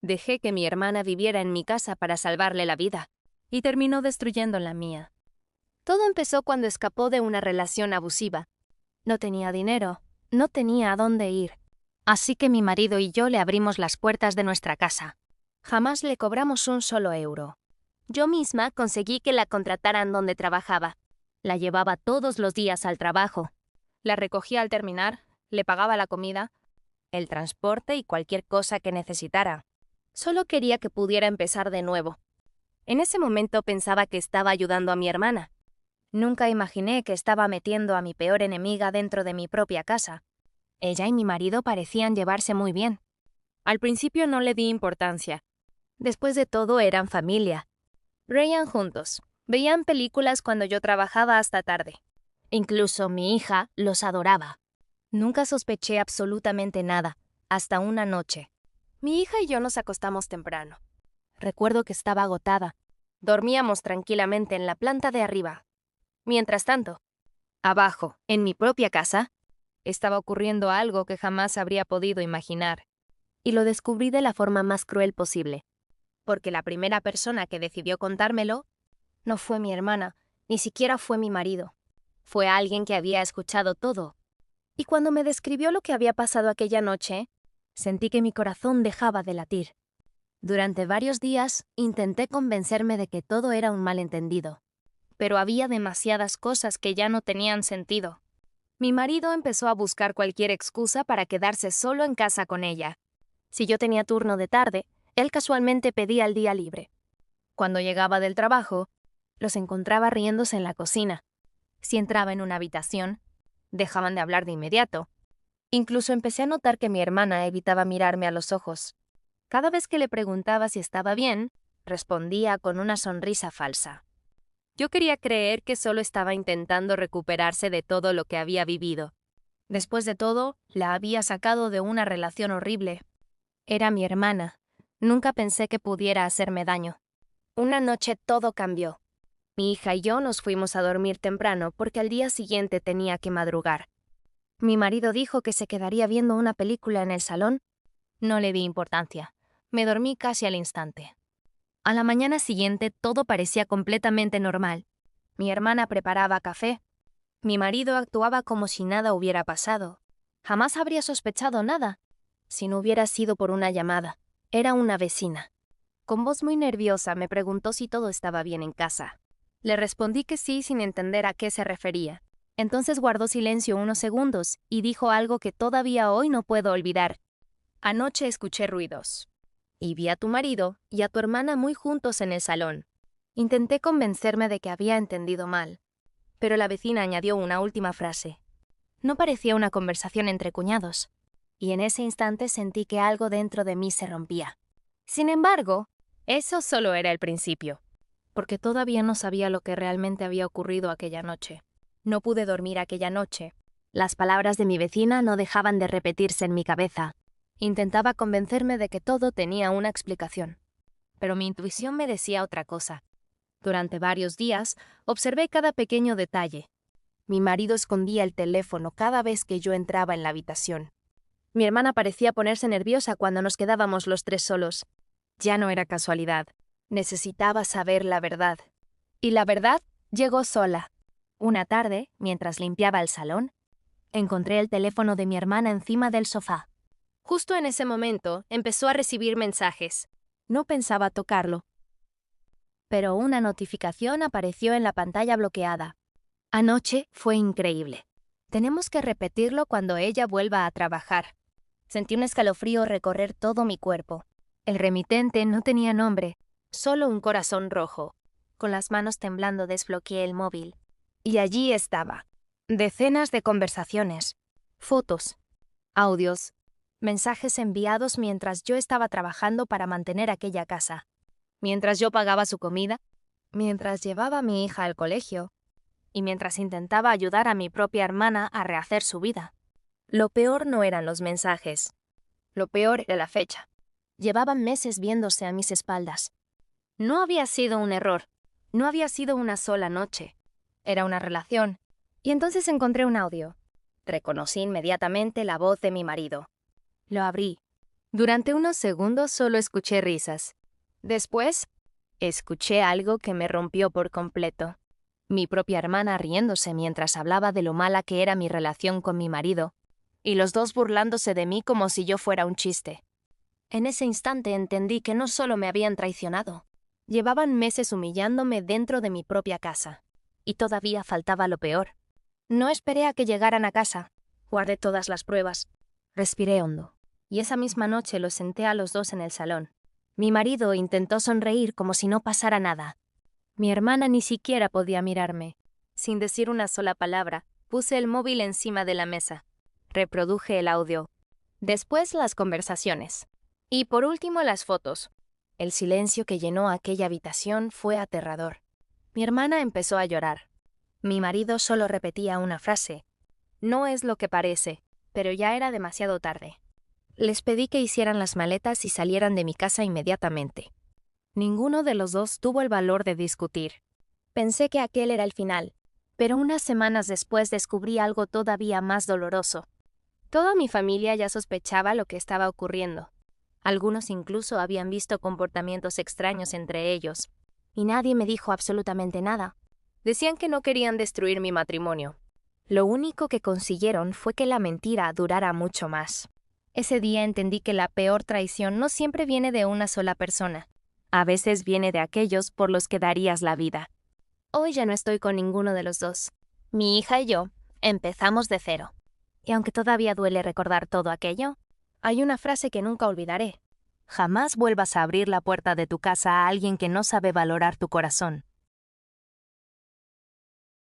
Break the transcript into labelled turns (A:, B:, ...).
A: Dejé que mi hermana viviera en mi casa para salvarle la vida, y terminó destruyendo la mía. Todo empezó cuando escapó de una relación abusiva. No tenía dinero, no tenía a dónde ir. Así que mi marido y yo le abrimos las puertas de nuestra casa. Jamás le cobramos un solo euro. Yo misma conseguí que la contrataran donde trabajaba. La llevaba todos los días al trabajo. La recogía al terminar, le pagaba la comida, el transporte y cualquier cosa que necesitara. Solo quería que pudiera empezar de nuevo. En ese momento pensaba que estaba ayudando a mi hermana. Nunca imaginé que estaba metiendo a mi peor enemiga dentro de mi propia casa. Ella y mi marido parecían llevarse muy bien. Al principio no le di importancia. Después de todo eran familia. Reían juntos. Veían películas cuando yo trabajaba hasta tarde. Incluso mi hija los adoraba. Nunca sospeché absolutamente nada, hasta una noche. Mi hija y yo nos acostamos temprano. Recuerdo que estaba agotada. Dormíamos tranquilamente en la planta de arriba. Mientras tanto, abajo, en mi propia casa, estaba ocurriendo algo que jamás habría podido imaginar. Y lo descubrí de la forma más cruel posible. Porque la primera persona que decidió contármelo no fue mi hermana, ni siquiera fue mi marido. Fue alguien que había escuchado todo. Y cuando me describió lo que había pasado aquella noche, sentí que mi corazón dejaba de latir. Durante varios días intenté convencerme de que todo era un malentendido. Pero había demasiadas cosas que ya no tenían sentido. Mi marido empezó a buscar cualquier excusa para quedarse solo en casa con ella. Si yo tenía turno de tarde, él casualmente pedía el día libre. Cuando llegaba del trabajo, los encontraba riéndose en la cocina. Si entraba en una habitación, dejaban de hablar de inmediato. Incluso empecé a notar que mi hermana evitaba mirarme a los ojos. Cada vez que le preguntaba si estaba bien, respondía con una sonrisa falsa. Yo quería creer que solo estaba intentando recuperarse de todo lo que había vivido. Después de todo, la había sacado de una relación horrible. Era mi hermana. Nunca pensé que pudiera hacerme daño. Una noche todo cambió. Mi hija y yo nos fuimos a dormir temprano porque al día siguiente tenía que madrugar. Mi marido dijo que se quedaría viendo una película en el salón. No le di importancia. Me dormí casi al instante. A la mañana siguiente todo parecía completamente normal. Mi hermana preparaba café. Mi marido actuaba como si nada hubiera pasado. Jamás habría sospechado nada, si no hubiera sido por una llamada. Era una vecina. Con voz muy nerviosa me preguntó si todo estaba bien en casa. Le respondí que sí sin entender a qué se refería. Entonces guardó silencio unos segundos y dijo algo que todavía hoy no puedo olvidar. Anoche escuché ruidos. Y vi a tu marido y a tu hermana muy juntos en el salón. Intenté convencerme de que había entendido mal. Pero la vecina añadió una última frase. No parecía una conversación entre cuñados. Y en ese instante sentí que algo dentro de mí se rompía. Sin embargo, eso solo era el principio. Porque todavía no sabía lo que realmente había ocurrido aquella noche. No pude dormir aquella noche. Las palabras de mi vecina no dejaban de repetirse en mi cabeza. Intentaba convencerme de que todo tenía una explicación. Pero mi intuición me decía otra cosa. Durante varios días, observé cada pequeño detalle. Mi marido escondía el teléfono cada vez que yo entraba en la habitación. Mi hermana parecía ponerse nerviosa cuando nos quedábamos los tres solos. Ya no era casualidad. Necesitaba saber la verdad. Y la verdad llegó sola. Una tarde, mientras limpiaba el salón, encontré el teléfono de mi hermana encima del sofá. Justo en ese momento empezó a recibir mensajes. No pensaba tocarlo. Pero una notificación apareció en la pantalla bloqueada. Anoche fue increíble. Tenemos que repetirlo cuando ella vuelva a trabajar. Sentí un escalofrío recorrer todo mi cuerpo. El remitente no tenía nombre, solo un corazón rojo. Con las manos temblando desbloqueé el móvil. Y allí estaba. Decenas de conversaciones, fotos, audios, mensajes enviados mientras yo estaba trabajando para mantener aquella casa. Mientras yo pagaba su comida, mientras llevaba a mi hija al colegio y mientras intentaba ayudar a mi propia hermana a rehacer su vida. Lo peor no eran los mensajes. Lo peor era la fecha. Llevaban meses viéndose a mis espaldas. No había sido un error. No había sido una sola noche. Era una relación. Y entonces encontré un audio. Reconocí inmediatamente la voz de mi marido. Lo abrí. Durante unos segundos solo escuché risas. Después, escuché algo que me rompió por completo. Mi propia hermana riéndose mientras hablaba de lo mala que era mi relación con mi marido, y los dos burlándose de mí como si yo fuera un chiste. En ese instante entendí que no solo me habían traicionado, llevaban meses humillándome dentro de mi propia casa. Y todavía faltaba lo peor. No esperé a que llegaran a casa. Guardé todas las pruebas. Respiré hondo. Y esa misma noche los senté a los dos en el salón. Mi marido intentó sonreír como si no pasara nada. Mi hermana ni siquiera podía mirarme. Sin decir una sola palabra, puse el móvil encima de la mesa. Reproduje el audio. Después las conversaciones. Y por último las fotos. El silencio que llenó aquella habitación fue aterrador. Mi hermana empezó a llorar. Mi marido solo repetía una frase. No es lo que parece, pero ya era demasiado tarde. Les pedí que hicieran las maletas y salieran de mi casa inmediatamente. Ninguno de los dos tuvo el valor de discutir. Pensé que aquel era el final, pero unas semanas después descubrí algo todavía más doloroso. Toda mi familia ya sospechaba lo que estaba ocurriendo. Algunos incluso habían visto comportamientos extraños entre ellos, y nadie me dijo absolutamente nada. Decían que no querían destruir mi matrimonio. Lo único que consiguieron fue que la mentira durara mucho más. Ese día entendí que la peor traición no siempre viene de una sola persona. A veces viene de aquellos por los que darías la vida. Hoy ya no estoy con ninguno de los dos. Mi hija y yo empezamos de cero. Y aunque todavía duele recordar todo aquello, hay una frase que nunca olvidaré. Jamás vuelvas a abrir la puerta de tu casa a alguien que no sabe valorar tu corazón.